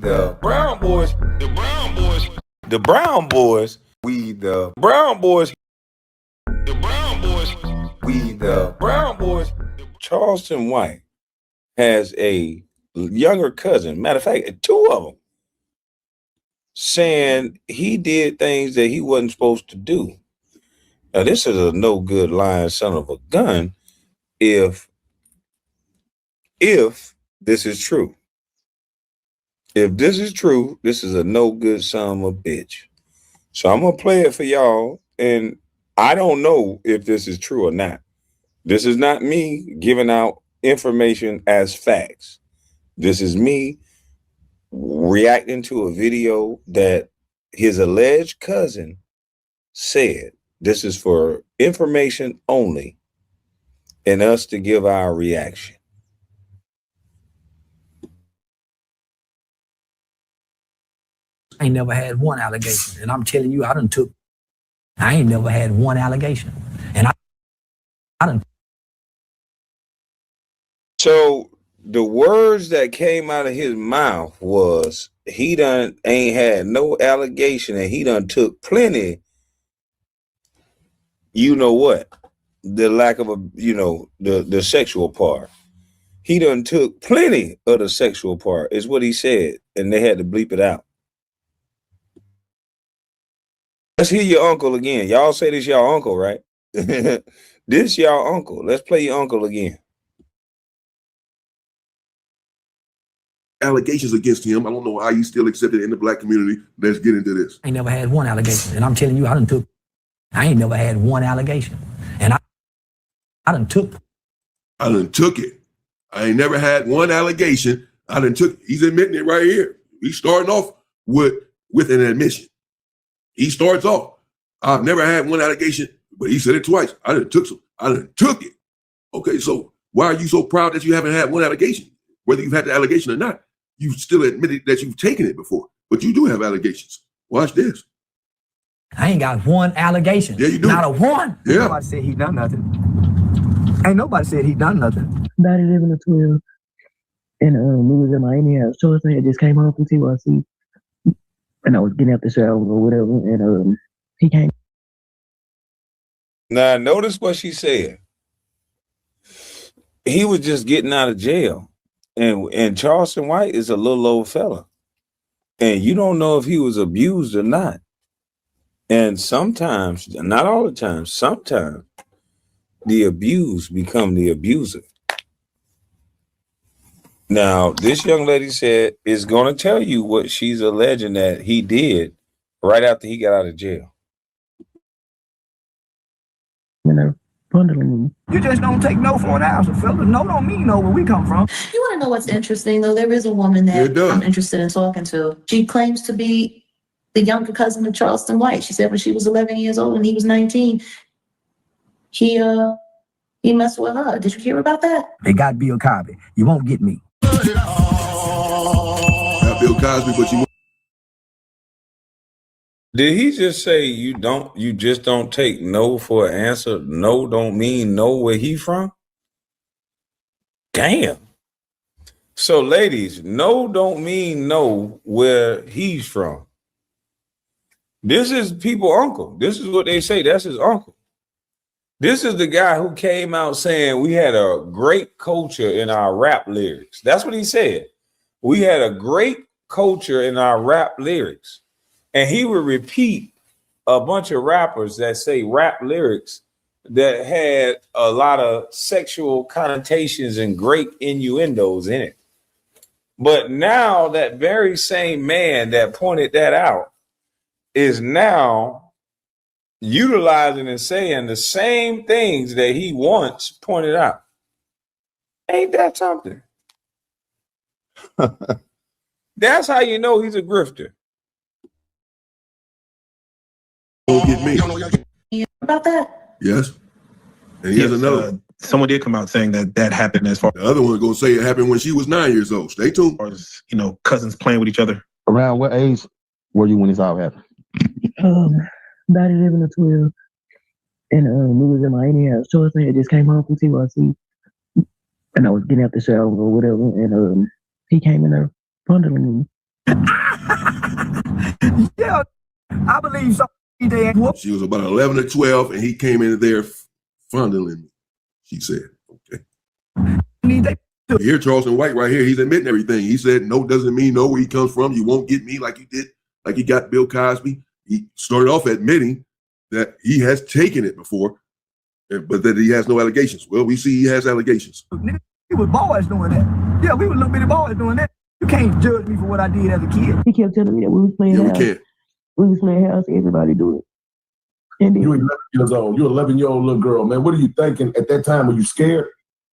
the Brown Boys, the Brown Boys, the Brown Boys, we the Brown Boys, the Brown Boys, we the Brown Boys. Charleston White has a younger cousin, matter of fact, two of them, saying he did things that he wasn't supposed to do. Now, this is a no good lying son of a gun if this is true. If this is true, this is a no good son of a bitch. So I'm gonna play it for y'all, and I don't know if this is true or not. This is not me giving out information as facts. This is me reacting to a video that his alleged cousin said. This is for information only and us to give our reaction. I ain't never had one allegation. And I'm telling you, I ain't never had one allegation. And I done. So the words that came out of his mouth was he done ain't had no allegation and he done took plenty, you know what, the lack of the sexual part. He done took plenty of the sexual part is what he said, and they had to bleep it out. Let's hear your uncle again. Y'all say this y'all uncle, right? This y'all uncle. Let's play your uncle again. Allegations against him. I don't know how you still accept it in the black community. Let's get into this. I ain't never had one allegation. And I'm telling you, I ain't never had one allegation. And I done took it. I ain't never had one allegation. He's admitting it right here. He's starting off with an admission. He starts off, I've never had one allegation, but he said it twice. I done took it. Okay, so why are you so proud that you haven't had one allegation? Whether you've had the allegation or not, you still admitted that you've taken it before, but you do have allegations. Watch this. I ain't got one allegation. Yeah, you do. Not a one. Yeah. Nobody said he done nothing. Ain't nobody said he done nothing. About 11 or 12. And we was in Miami house. Charleston had just came home from TYC. And I was getting out the shower or whatever. And he came. Now, notice what she said. He was just getting out of jail. And Charleston White is a little old fella. And you don't know if he was abused or not. And sometimes, not all the time, sometimes the abused become the abuser. Now, this young lady said is going to tell you what she's alleging that he did right after he got out of jail. Bundling. You just don't take no for an answer, fella. No don't mean no where we come from. You want to know what's interesting, though? There is a woman that I'm interested in talking to. She claims to be the younger cousin of Charleston White. She said when she was 11 years old and he was 19, he messed with her. Did you hear about that? They got Bill Cosby. You won't get me. Got Bill Cosby, but you. Did he just say you just don't take no for an answer? No don't mean no where he from? Damn. So ladies, no don't mean no where he's from. This is people uncle. This is what they say. That's his uncle. This is the guy who came out saying we had a great culture in our rap lyrics. That's what he said. We had a great culture in our rap lyrics. And he would repeat a bunch of rappers that say rap lyrics that had a lot of sexual connotations and great innuendos in it. But now that very same man that pointed that out is now utilizing and saying the same things that he once pointed out. Ain't that something? That's how you know he's a grifter. Don't get me. You hear about that? Yes. And he has another one. Someone did come out saying that happened as far The other one's gonna say it happened when she was 9 years old. Stay tuned. as, cousins playing with each other. Around what age were you when this all happened? About 11 or 12. And we was in Miami house. Charleston had just came home from TYC. And I was getting out the shower or whatever. And he came in there bundling me. Yeah, I believe so. She was about 11 or 12, and he came in there fondling me. She said, okay. Here, Charleston White right here, he's admitting everything. He said, no doesn't mean no, where he comes from. You won't get me like you did, like you got Bill Cosby. He started off admitting that he has taken it before, but that he has no allegations. Well, we see he has allegations. We were boys doing that. Yeah, we were little bitty boys doing that. You can't judge me for what I did as a kid. He kept telling me that we was playing house. We can't. We was playing house, everybody do it. And then, you're 11 years old. You're 11-year-old little girl, man. What are you thinking at that time? Were you scared?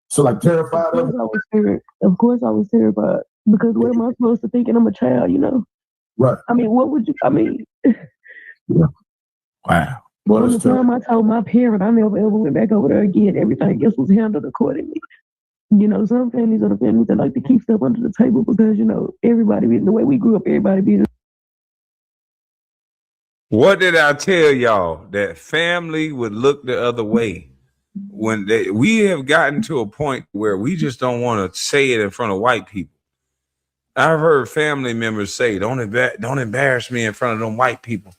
So like terrified of it? I was scared. Of course I was terrified. Because what am I supposed to think? And I'm a child, you know? Right. I mean, what would you, I mean. Yeah. Wow. Well, the time I told my parent, I never ever went back over there again. Everything else was handled accordingly. You know, some families are the families that like to keep stuff under the table because, you know, everybody, the way we grew up, everybody be. What did I tell y'all? That family would look the other way. When we have gotten to a point where we just don't want to say it in front of white people. I've heard family members say, don't embarrass me in front of them white people.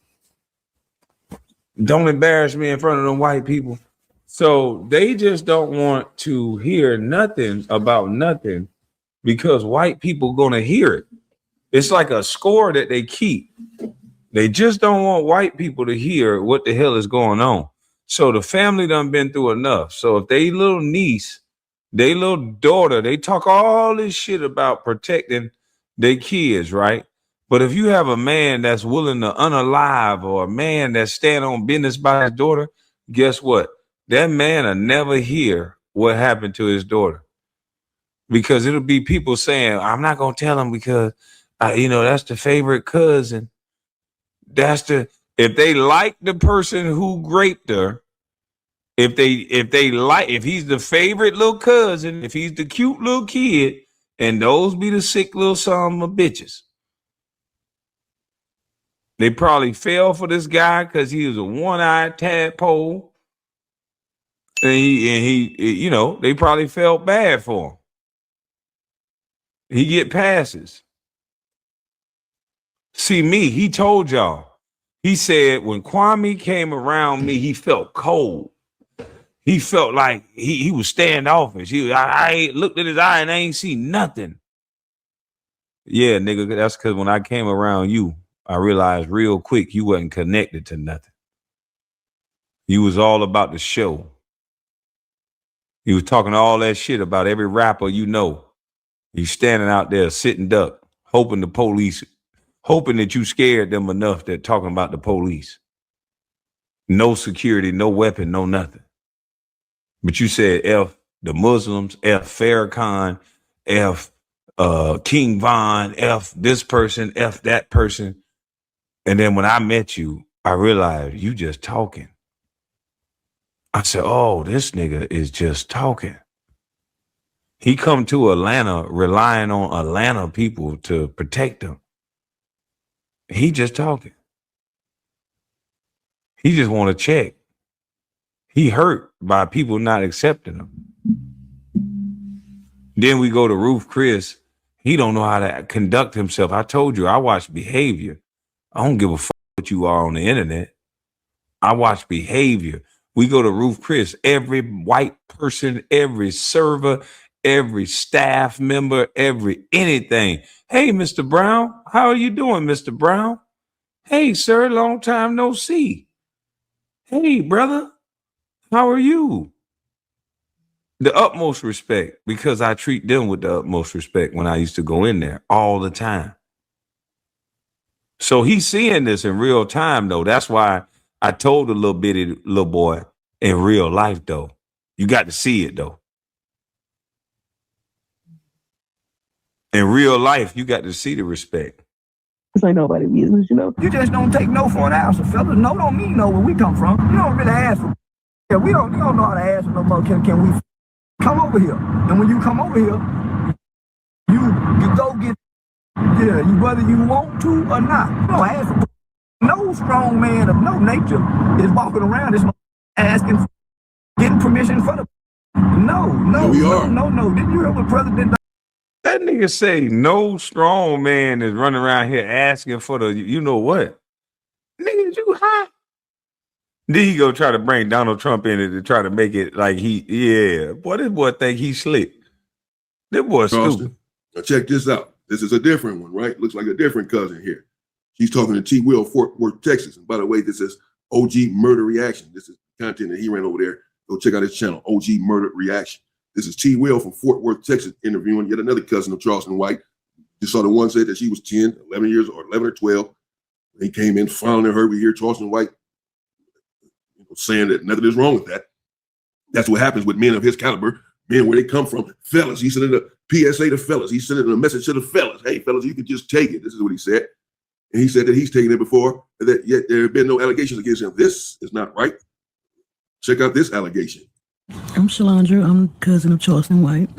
Don't embarrass me in front of them white people. So they just don't want to hear nothing about nothing because white people going to hear it. It's like a score that they keep. They just don't want white people to hear what the hell is going on. So the family done been through enough. So if they little niece, they little daughter, they talk all this shit about protecting their kids, right? But if you have a man that's willing to unalive or a man that stand on business by his daughter, guess what? That man will never hear what happened to his daughter. Because it'll be people saying, I'm not going to tell him because, that's the favorite cousin. If they like the person who raped her, if he's the favorite little cousin, if he's the cute little kid, and those be the sick little son of bitches. They probably fell for this guy because he was a one-eyed tadpole. And he, they probably felt bad for him. He get passes. See me, he told y'all. He said when Kwame came around me, he felt cold. He felt like he was standoffish. I ain't looked at his eye and I ain't seen nothing. Yeah, nigga, that's because when I came around you, I realized real quick you wasn't connected to nothing. You was all about the show. You was talking all that shit about every rapper you know. You standing out there sitting duck, hoping that you scared them enough that talking about the police. No security, no weapon, no nothing. But you said F the Muslims, F Farrakhan, F King Von, F this person, F that person. And then when I met you, I realized you just talking. I said, oh, this nigga is just talking. He come to Atlanta relying on Atlanta people to protect him. He just talking. He just want to check. He hurt by people not accepting him. Then we go to Roof Chris. He don't know how to conduct himself. I told you, I watch behavior. I don't give a fuck what you are on the internet. I watch behavior. We go to Roof Chris. Every white person, every server, every staff member, every anything. Hey, Mr. Brown, how are you doing, Mr. Brown? Hey, sir, long time no see. Hey, brother, how are you? The utmost respect, because I treat them with the utmost respect when I used to go in there all the time. So he's seeing this in real time, though. That's why I told the little boy in real life, though. You got to see it, though. In real life, you got to see the respect. This ain't nobody's business, you know. You just don't take no for an answer, fellas. No don't mean no where we come from. You don't really ask for. Yeah, we don't know how to ask for no more. Can we come over here? And when you come over here, you go get, whether you want to or not. You don't ask for. No strong man of no nature is walking around this asking, getting permission for the. No. Didn't you hear what President That nigga say no strong man is running around here asking for the, you know what? Nigga, you high? Then he go try to bring Donald Trump in it to try to make it like boy, this boy think he slick. This boy stupid. Now check this out. This is a different one, right? Looks like a different cousin here. She's talking to T. Will, Fort Worth, Texas. And by the way, this is OG Murder Reaction. This is content that he ran over there. Go check out his channel, OG Murder Reaction. This is T. Will from Fort Worth, Texas, interviewing yet another cousin of Charleston White. Just saw the one said that she was 10, 11 years or 11 or 12. He came in, finally heard we hear Charleston White saying that nothing is wrong with that. That's what happens with men of his caliber, men where they come from. Fellas, he sent in a PSA to fellas. He sent in a message to the fellas. Hey, fellas, you can just take it. This is what he said. And he said that he's taken it before, that yet there have been no allegations against him. This is not right. Check out this allegation. I'm Shalandra. I'm cousin of Charleston White.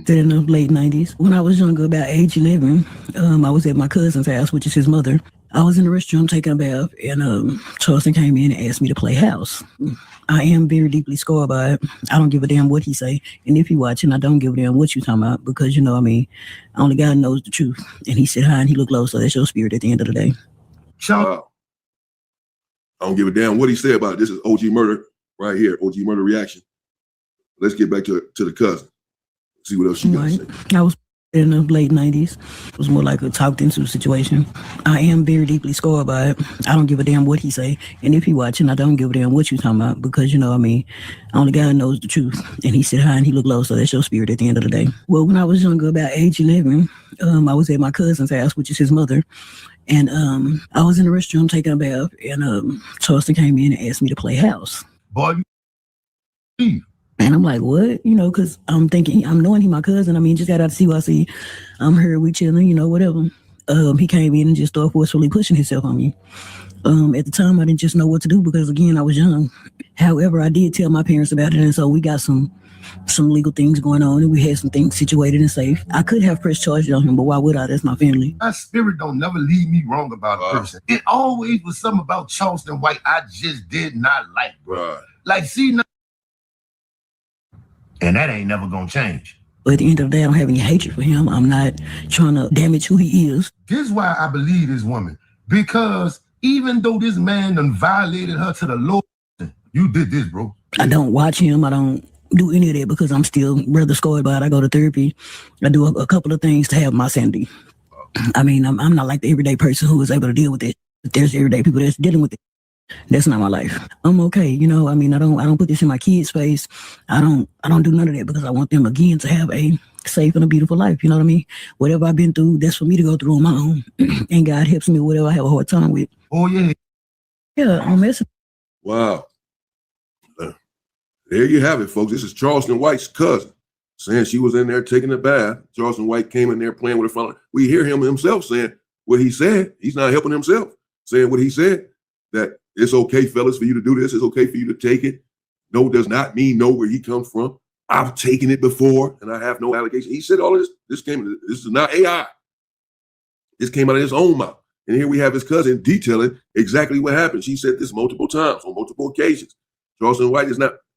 Said in the late 90s. When I was younger, about age 11, I was at my cousin's house, which is his mother. I was in the restroom taking a bath, and Charleston came in and asked me to play house. I am very deeply scarred by it. I don't give a damn what he say. And if he watching, I don't give a damn what you talking about, because, only God knows the truth. And he said hi and he looked low, so that's your spirit at the end of the day. I don't give a damn what he said about it. This is OG Murder right here, OG Murder Reaction. Let's get back to the cousin. See what else she got to say. I was in the late 90s. It was more like a talked into situation. I am very deeply scarred by it. I don't give a damn what he say. And if he watching, I don't give a damn what you talking about, because, only God knows the truth. And he said hi and he looked low, so that's your spirit at the end of the day. Well, when I was younger, about age 11, I was at my cousin's house, which is his mother. And I was in the restroom taking a bath, and Charleston came in and asked me to play house. Boy, and I'm like, what? Because I'm thinking, I'm knowing he my cousin. Just got out to CYC. I'm here, we chilling, whatever. He came in and just started forcefully pushing himself on me. At the time, I didn't just know what to do because, again, I was young. However, I did tell my parents about it, and so we got some legal things going on, and we had some things situated and safe. I could have pressed charges on him, but why would I? That's my family. My spirit don't never lead me wrong about a person. It always was something about Charleston White I just did not like, bro. Like, see, now, and that ain't never gonna change. But at the end of the day, I don't have any hatred for him. I'm not trying to damage who he is. Here's why I believe this woman. Because even though this man done violated her to the Lord, you did this, bro. I don't watch him. I don't do any of that because I'm still rather scarred by it. I go to therapy. I do a couple of things to have my sanity. I'm not like the everyday person who is able to deal with it. There's everyday people that's dealing with it. That's not my life. I'm okay. I don't put this in my kids' face. I don't do none of that because I want them, again, to have a safe and a beautiful life. You know what I mean? Whatever I've been through, that's for me to go through on my own. And God helps me with whatever I have a hard time with. Oh, yeah. Yeah, I'm messing. Wow. There you have it, folks. This is Charleston White's cousin saying she was in there taking a bath. Charleston White came in there playing with her phone. We hear him himself saying what he said. He's not helping himself, saying what he said, that it's okay, fellas, for you to do this. It's okay for you to take it. No does not mean no where he comes from. I've taken it before, and I have no allegation. He said all this. This is not AI. This came out of his own mouth. And here we have his cousin detailing exactly what happened. She said this multiple times on multiple occasions. Charleston White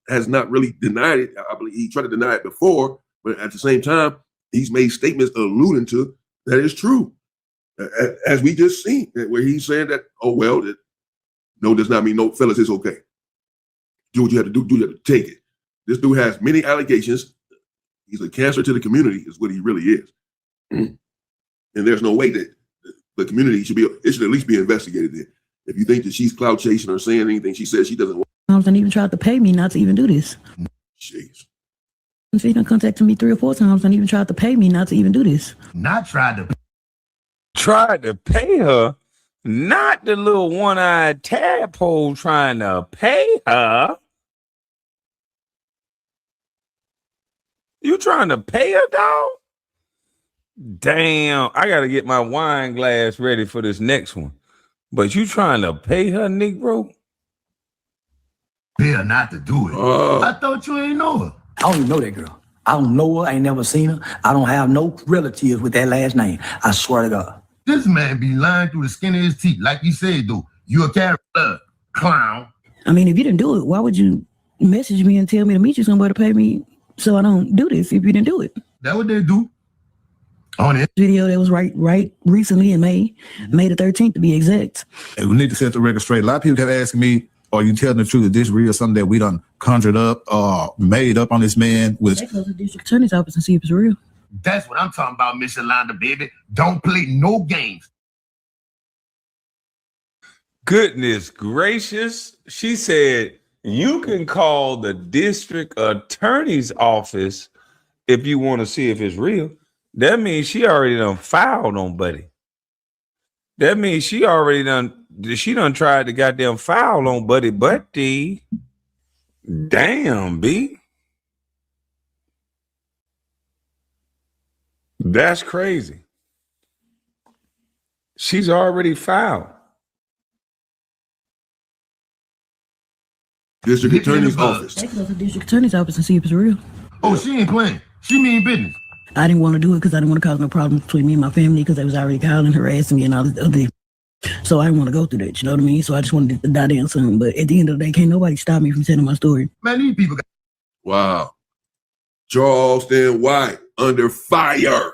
has not really denied it. I believe he tried to deny it before, but at the same time, he's made statements alluding to that is true. As we just seen, where he's saying that, that no does not mean no, fellas, it's okay. Do what you have to do. Do you have to take it? This dude has many allegations. He's a cancer to the community, is what he really is. And there's no way that the community should at least be investigated there. If you think that she's clout chasing or saying anything she says she doesn't want. And even tried to pay me not to even do this. Jeez. She done contacted me 3 or 4 times and even tried to pay me not to even do this. Not tried to pay her. Not the little one-eyed tadpole trying to pay her. You trying to pay her, dog? Damn, I got to get my wine glass ready for this next one. But you trying to pay her, Negro? Pay her not to do it. I thought you ain't know her. I don't even know that girl. I don't know her. I ain't never seen her. I don't have no relatives with that last name. I swear to God. This man be lying through the skin of his teeth. Like you said, though. You a character, clown. If you didn't do it, why would you message me and tell me to meet you somewhere to pay me so I don't do this if you didn't do it? That what they do. On it. Video that was right recently in May the 13th to be exact. And we need to set the record straight. A lot of people have asked me, are you telling the truth? Is this real? Something that we done conjured up or made up on this man? Go to the district attorney's office and see if it's real. That's what I'm talking about, Miss Yolanda, baby. Don't play no games. Goodness gracious. She said, you can call the district attorney's office if you want to see if it's real. That means she already done filed on Buddy. That means she done tried to goddamn file on Buddy. Damn, B. That's crazy. She's already filed. District attorney's office. Go to the district attorney's office and see if it's real. Oh, she ain't playing. She mean business. I didn't want to do it because I didn't want to cause no problems between me and my family because they was already calling, harassing me and all this other. So I didn't want to go through that, you know what I mean? So I just wanted to die down soon. But at the end of the day, can't nobody stop me from telling my story. Man, these people got... Wow. Charleston White under fire.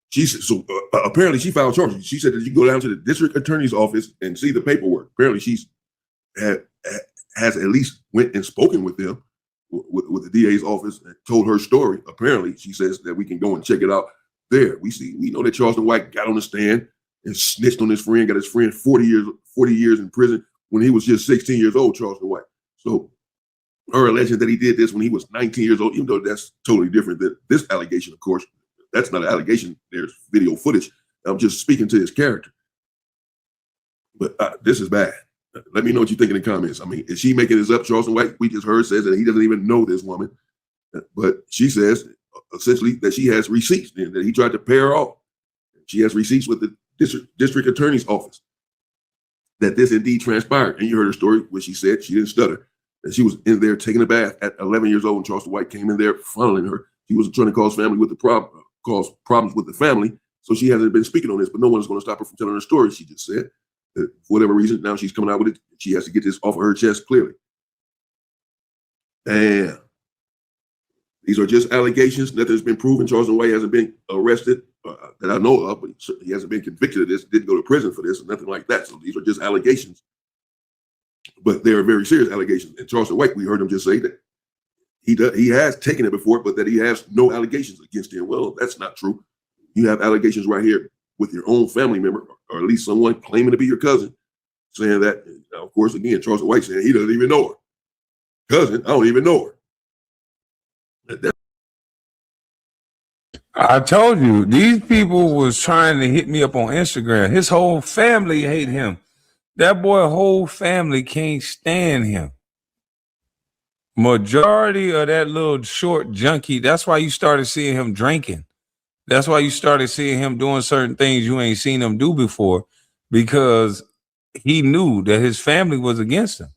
She said, so apparently she filed charges. She said that you go down to the district attorney's office and see the paperwork. Apparently she's has at least went and spoken with them, with the DA's office, and told her story. Apparently, she says that we can go and check it out there. We know that Charleston White got on the stand and snitched on his friend, got his friend 40 years in prison when he was just 16 years old, Charleston White. So her alleging that he did this when he was 19 years old, even though that's totally different than this allegation, of course. That's not an allegation. There's video footage. I'm just speaking to his character. But this is bad. Let me know what you think in the comments. I mean, is she making this up? Charleston White, we just heard, says that he doesn't even know this woman. But she says, essentially, that she has receipts and that he tried to pay her off. She has receipts with the district attorney's office that this indeed transpired. And you heard her story where she said she didn't stutter. That she was in there taking a bath at 11 years old, and Charleston White came in there funneling her. He was trying to cause problems with the family. So she hasn't been speaking on this, but no one's going to stop her from telling her story. She just said that for whatever reason, now she's coming out with it. She has to get this off of her chest clearly. Damn. These are just allegations. Nothing's been proven. Charleston White hasn't been arrested that I know of, but he hasn't been convicted of this, didn't go to prison for this, or nothing like that. So these are just allegations. But they are very serious allegations. And Charleston White, we heard him just say that he has taken it before, but that he has no allegations against him. Well, that's not true. You have allegations right here with your own family member, or at least someone claiming to be your cousin, saying that, of course, again, Charleston White saying he doesn't even know her. Cousin, I don't even know her. I told you, these people was trying to hit me up on Instagram. His whole family hate him. That boy whole family can't stand him. Majority of that little short junkie, that's why you started seeing him drinking. That's why you started seeing him doing certain things you ain't seen him do before, because he knew that his family was against him.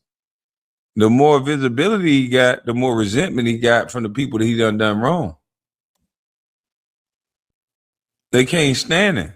The more visibility he got, the more resentment he got from the people that he done wrong. They can't stand it.